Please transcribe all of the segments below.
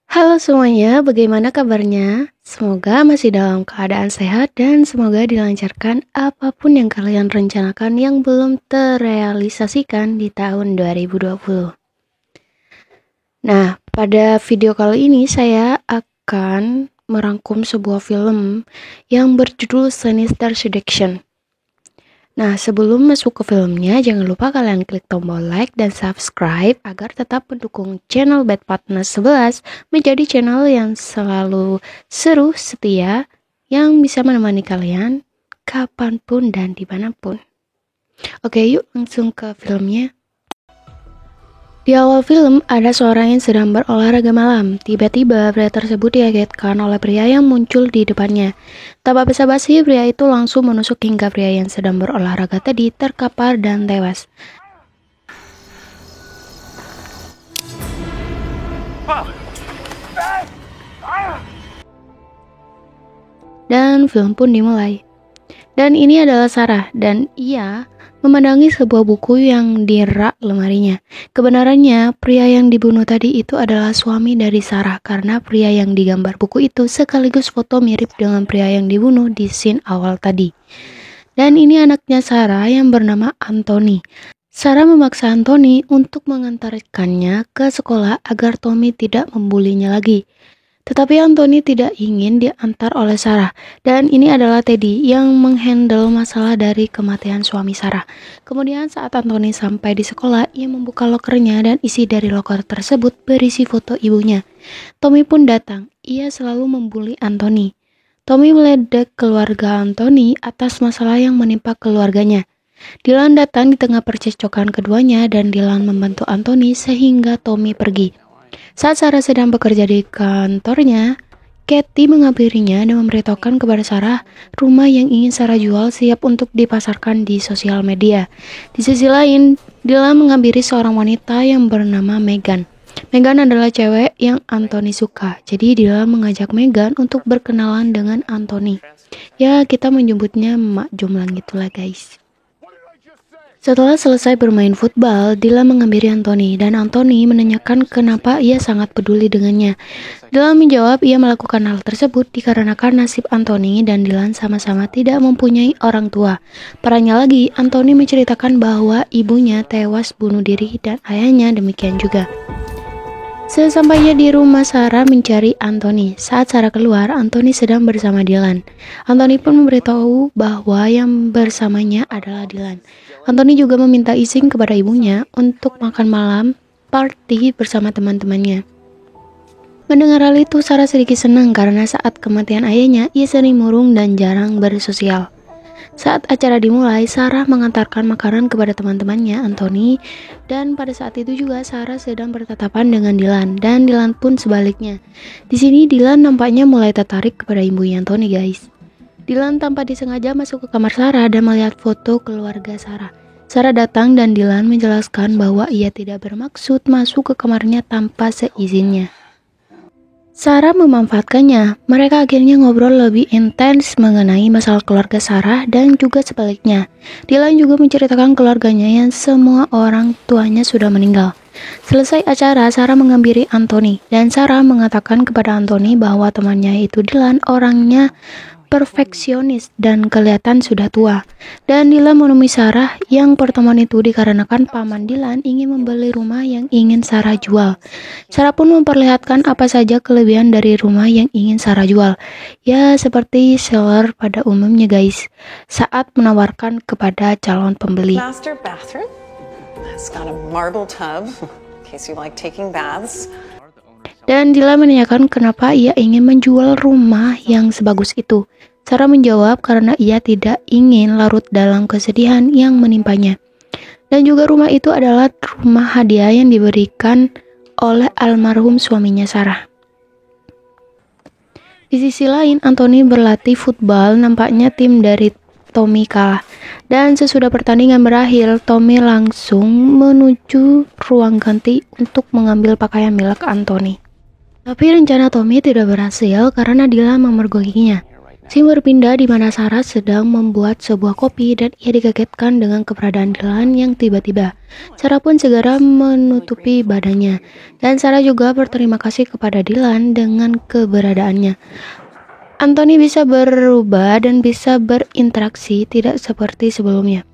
Halo semuanya, bagaimana kabarnya? Semoga masih dalam keadaan sehat dan semoga dilancarkan apapun yang kalian rencanakan yang belum terrealisasikan di tahun 2020. Nah, pada video kali ini saya akan merangkum sebuah film yang berjudul Sinister Seduction. Nah, sebelum masuk ke filmnya, jangan lupa kalian klik tombol like dan subscribe agar tetap mendukung channel Bad Partner 11 menjadi channel yang selalu seru, setia, yang bisa menemani kalian kapanpun dan dimanapun. Oke, yuk langsung ke filmnya. Di awal film, ada seorang yang sedang berolahraga malam. Tiba-tiba, pria tersebut dikagetkan oleh pria yang muncul di depannya. Tanpa basa-basi, pria itu langsung menusuk hingga pria yang sedang berolahraga tadi terkapar dan tewas. Dan film pun dimulai. Dan ini adalah Sarah, dan ia memandangi sebuah buku yang di rak lemarinya. Kebenarannya, pria yang dibunuh tadi itu adalah suami dari Sarah, karena pria yang digambar buku itu sekaligus foto mirip dengan pria yang dibunuh di scene awal tadi. Dan ini anaknya Sarah yang bernama Anthony. Sarah memaksa Anthony untuk mengantarkannya ke sekolah agar Tommy tidak membulinya lagi. Tetapi Anthony tidak ingin diantar oleh Sarah, dan ini adalah Teddy yang menghandle masalah dari kematian suami Sarah. Kemudian saat Anthony sampai di sekolah, ia membuka lokernya dan isi dari loker tersebut berisi foto ibunya. Tommy pun datang, ia selalu membuli Anthony. Tommy meledek keluarga Anthony atas masalah yang menimpa keluarganya. Dylan datang di tengah percekcokan keduanya dan Dylan membantu Anthony sehingga Tommy pergi. Saat Sarah sedang bekerja di kantornya, Katie menghampirinya dan memberitahukan kepada Sarah rumah yang ingin Sarah jual siap untuk dipasarkan di sosial media. Di sisi lain, Dylan menghampiri seorang wanita yang bernama Megan. Megan adalah cewek yang Anthony suka, jadi Dylan mengajak Megan untuk berkenalan dengan Anthony. Ya, kita menyebutnya Mak Jomblang gitulah guys. Setelah selesai bermain futsal, Dylan menghampiri Anthony dan Anthony menanyakan kenapa ia sangat peduli dengannya. Dylan menjawab ia melakukan hal tersebut dikarenakan nasib Anthony dan Dylan sama-sama tidak mempunyai orang tua. Parahnya lagi, Anthony menceritakan bahwa ibunya tewas bunuh diri dan ayahnya demikian juga. Sesampainya di rumah, Sarah mencari Anthony. Saat Sarah keluar, Anthony sedang bersama Dylan. Anthony pun memberitahu bahwa yang bersamanya adalah Dylan. Anthony juga meminta izin kepada ibunya untuk makan malam party bersama teman-temannya. Mendengar hal itu, Sarah sedikit senang karena saat kematian ayahnya, ia sering murung dan jarang bersosial. Saat acara dimulai, Sarah mengantarkan makanan kepada teman-temannya, Anthony, dan pada saat itu juga Sarah sedang bertatapan dengan Dylan, dan Dylan pun sebaliknya. Di sini Dylan nampaknya mulai tertarik kepada ibunya Anthony, guys. Dylan tanpa disengaja masuk ke kamar Sarah dan melihat foto keluarga Sarah. Sarah datang dan Dylan menjelaskan bahwa ia tidak bermaksud masuk ke kamarnya tanpa seizinnya. Sarah memanfaatkannya. Mereka akhirnya ngobrol lebih intens mengenai masalah keluarga Sarah dan juga sebaliknya. Dylan juga menceritakan keluarganya yang semua orang tuanya sudah meninggal. Selesai acara, Sarah menghampiri Anthony dan Sarah mengatakan kepada Anthony bahwa temannya itu Dylan orangnya perfeksionis dan kelihatan sudah tua. Dan Dylan menemui Sarah yang pertemuan itu dikarenakan paman Dylan ingin membeli rumah yang ingin Sarah jual. Sarah pun memperlihatkan apa saja kelebihan dari rumah yang ingin Sarah jual. Ya, seperti seller pada umumnya guys, saat menawarkan kepada calon pembeli. Master bathroom. It's got a marble tub in case you like taking baths. Dan Dylan menanyakan kenapa ia ingin menjual rumah yang sebagus itu. Sarah menjawab karena ia tidak ingin larut dalam kesedihan yang menimpanya. Dan juga rumah itu adalah rumah hadiah yang diberikan oleh almarhum suaminya Sarah. Di sisi lain, Anthony berlatih futsal, nampaknya tim dari Tommy kalah. Dan sesudah pertandingan berakhir, Tommy langsung menuju ruang ganti untuk mengambil pakaian milik Anthony. Tapi rencana Tommy tidak berhasil karena Dylan memergokinya. Scene berpindah di mana Sarah sedang membuat sebuah kopi dan ia dikagetkan dengan keberadaan Dylan yang tiba-tiba. Sarah pun segera menutupi badannya, dan Sarah juga berterima kasih kepada Dylan dengan keberadaannya. Anthony bisa berubah dan bisa berinteraksi tidak seperti sebelumnya.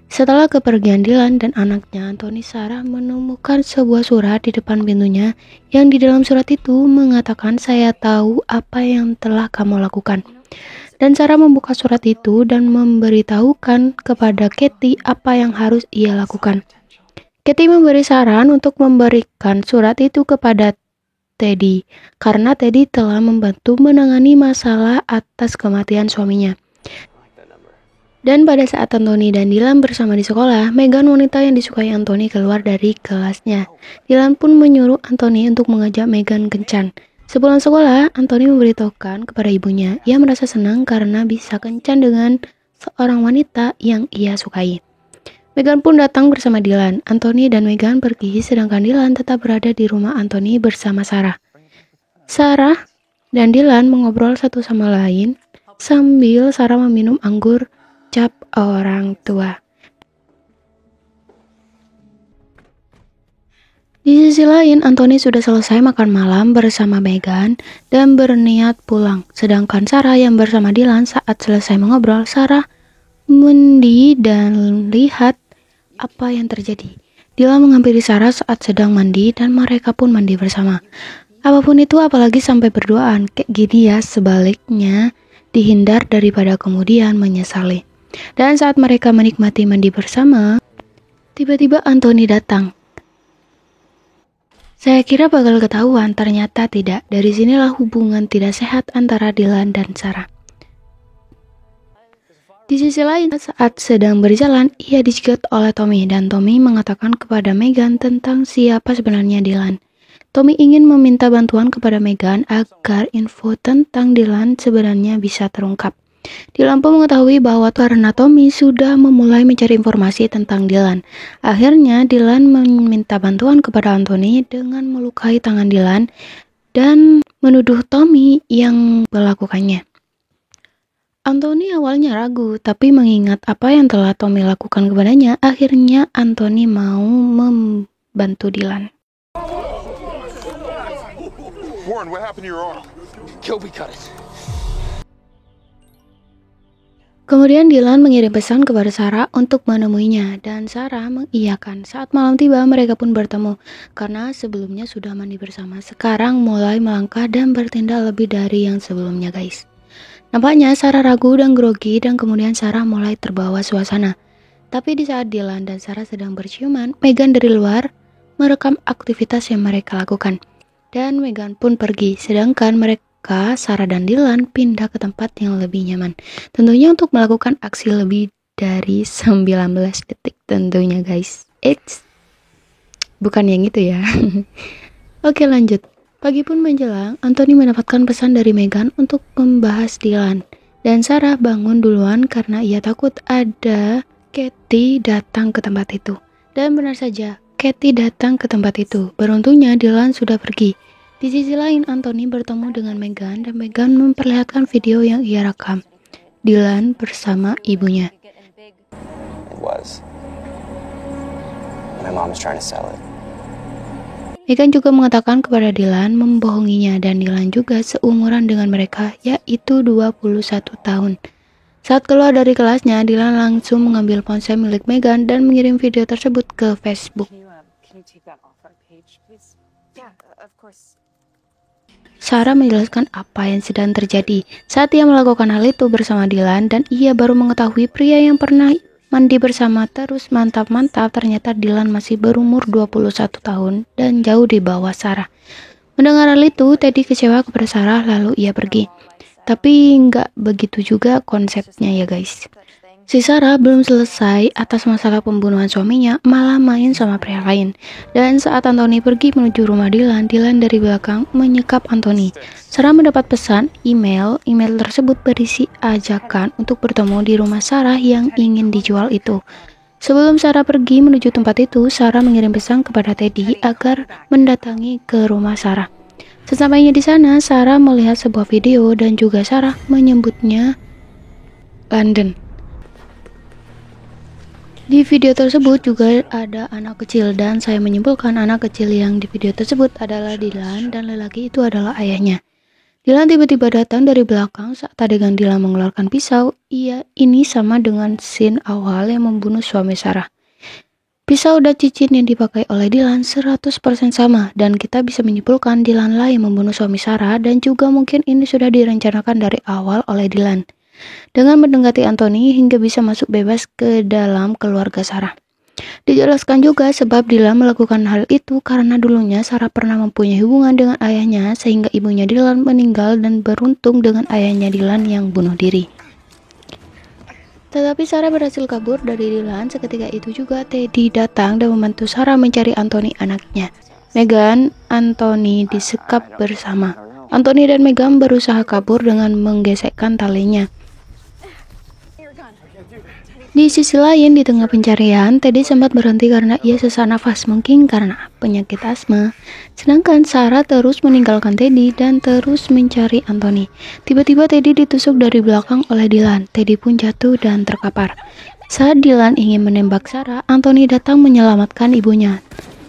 Setelah kepergian Dylan dan anaknya, Anthony Sarah menemukan sebuah surat di depan pintunya yang di dalam surat itu mengatakan, "Saya tahu apa yang telah kamu lakukan." Dan Sarah membuka surat itu dan memberitahukan kepada Katie apa yang harus ia lakukan. Katie memberi saran untuk memberikan surat itu kepada Teddy, karena Teddy telah membantu menangani masalah atas kematian suaminya. Dan pada saat Anthony dan Dylan bersama di sekolah, Megan, wanita yang disukai Anthony, keluar dari kelasnya. Dylan pun menyuruh Anthony untuk mengajak Megan kencan. Sepulang sekolah, Anthony memberitahukan kepada ibunya, ia merasa senang karena bisa kencan dengan seorang wanita yang ia sukai. Megan pun datang bersama Dylan. Anthony dan Megan pergi, sedangkan Dylan tetap berada di rumah Anthony bersama Sarah. Sarah dan Dylan mengobrol satu sama lain sambil Sarah meminum anggur cap orang tua. Di sisi lain, Anthony sudah selesai makan malam bersama Megan dan berniat pulang. Sedangkan Sarah yang bersama Dylan saat selesai mengobrol, Sarah mandi dan lihat apa yang terjadi. Dylan menghampiri Sarah saat sedang mandi dan mereka pun mandi bersama. Apapun itu, apalagi sampai berduaan. Kayak gini ya, sebaliknya dihindar daripada kemudian menyesali. Dan saat mereka menikmati mandi bersama, tiba-tiba Anthony datang. Saya kira bakal ketahuan, ternyata tidak. Dari sinilah hubungan tidak sehat antara Dylan dan Sarah. Di sisi lain, saat sedang berjalan, ia dicegat oleh Tommy dan Tommy mengatakan kepada Megan tentang siapa sebenarnya Dylan. Tommy ingin meminta bantuan kepada Megan agar info tentang Dylan sebenarnya bisa terungkap. Dylan pun mengetahui bahwa karena Tommy sudah memulai mencari informasi tentang Dylan. Akhirnya Dylan meminta bantuan kepada Anthony dengan melukai tangan Dylan dan menuduh Tommy yang melakukannya. Anthony awalnya ragu, tapi mengingat apa yang telah Tommy lakukan kepadanya, akhirnya Anthony mau membantu Dylan. Warren, what happened to your arm? Kobe cut it. Kemudian Dylan mengirim pesan kepada Sarah untuk menemuinya dan Sarah mengiyakan. Saat malam tiba, mereka pun bertemu karena sebelumnya sudah mandi bersama. Sekarang mulai melangkah dan bertindak lebih dari yang sebelumnya, guys. Nampaknya Sarah ragu dan grogi dan kemudian Sarah mulai terbawa suasana. Tapi di saat Dylan dan Sarah sedang berciuman, Megan dari luar merekam aktivitas yang mereka lakukan. Dan Megan pun pergi, sedangkan mereka Sarah dan Dylan pindah ke tempat yang lebih nyaman. Tentunya untuk melakukan aksi lebih dari 19 detik tentunya, guys. Bukan yang itu ya. Oke, lanjut. Pagi pun menjelang, Anthony mendapatkan pesan dari Megan untuk membahas Dylan. Dan Sarah bangun duluan karena ia takut ada Katie datang ke tempat itu. Dan benar saja, Katie datang ke tempat itu. Beruntungnya Dylan sudah pergi. Di sisi lain, Anthony bertemu dengan Megan dan Megan memperlihatkan video yang ia rekam. Dylan bersama ibunya. It was. My mom's trying to sell it. Megan juga mengatakan kepada Dylan membohonginya dan Dylan juga seumuran dengan mereka, yaitu 21 tahun. Saat keluar dari kelasnya, Dylan langsung mengambil ponsel milik Megan dan mengirim video tersebut ke Facebook. Can you take that off our page, please? Yeah, of course. Sarah menjelaskan apa yang sedang terjadi saat ia melakukan hal itu bersama Dylan dan ia baru mengetahui pria yang pernah mandi bersama terus mantap-mantap ternyata Dylan masih berumur 21 tahun dan jauh di bawah Sarah. Mendengar hal itu, Teddy kecewa kepada Sarah lalu ia pergi. Tapi nggak begitu juga konsepnya ya guys. Si Sarah belum selesai atas masalah pembunuhan suaminya, malah main sama pria lain. Dan saat Anthony pergi menuju rumah Dylan, Dylan dari belakang menyekap Anthony. Sarah mendapat pesan email tersebut berisi ajakan untuk bertemu di rumah Sarah yang ingin dijual itu. Sebelum Sarah pergi menuju tempat itu, Sarah mengirim pesan kepada Teddy agar mendatangi ke rumah Sarah. Sesampainya di sana, Sarah melihat sebuah video dan juga Sarah menyebutnya London. Di video tersebut juga ada anak kecil dan saya menyimpulkan anak kecil yang di video tersebut adalah Dylan dan lelaki itu adalah ayahnya. Dylan tiba-tiba datang dari belakang saat adegan Dylan mengeluarkan pisau. Ini sama dengan scene awal yang membunuh suami Sarah. Pisau dan cincin yang dipakai oleh Dylan 100% sama dan kita bisa menyimpulkan Dylan lah yang membunuh suami Sarah dan juga mungkin ini sudah direncanakan dari awal oleh Dylan. Dengan mendekati Anthony hingga bisa masuk bebas ke dalam keluarga Sarah. Dijelaskan juga sebab Dylan melakukan hal itu karena dulunya Sarah pernah mempunyai hubungan dengan ayahnya sehingga ibunya Dylan meninggal dan beruntung dengan ayahnya Dylan yang bunuh diri. Tetapi Sarah berhasil kabur dari Dylan. Seketika itu juga Teddy datang dan membantu Sarah mencari Anthony anaknya. Meghan, Anthony disekap bersama. Anthony dan Meghan berusaha kabur dengan menggesekkan talinya. Di sisi lain, di tengah pencarian, Teddy sempat berhenti karena ia sesak nafas, mungkin karena penyakit asma. Sedangkan Sarah terus meninggalkan Teddy dan terus mencari Anthony. Tiba-tiba Teddy ditusuk dari belakang oleh Dylan. Teddy pun jatuh dan terkapar. Saat Dylan ingin menembak Sarah, Anthony datang menyelamatkan ibunya.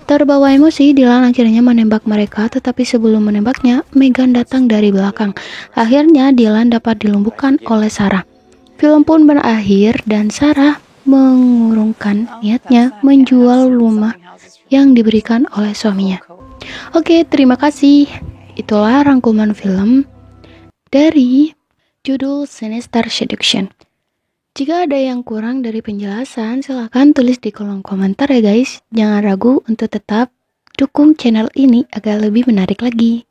Terbawa emosi, Dylan akhirnya menembak mereka, tetapi sebelum menembaknya, Meghan datang dari belakang. Akhirnya Dylan dapat dilumpuhkan oleh Sarah. Film pun berakhir dan Sarah mengurungkan niatnya menjual rumah yang diberikan oleh suaminya. Oke, terima kasih. Itulah rangkuman film dari judul Sinister Seduction. Jika ada yang kurang dari penjelasan, silahkan tulis di kolom komentar ya guys. Jangan ragu untuk tetap dukung channel ini agar lebih menarik lagi.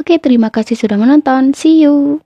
Oke, terima kasih sudah menonton. See you.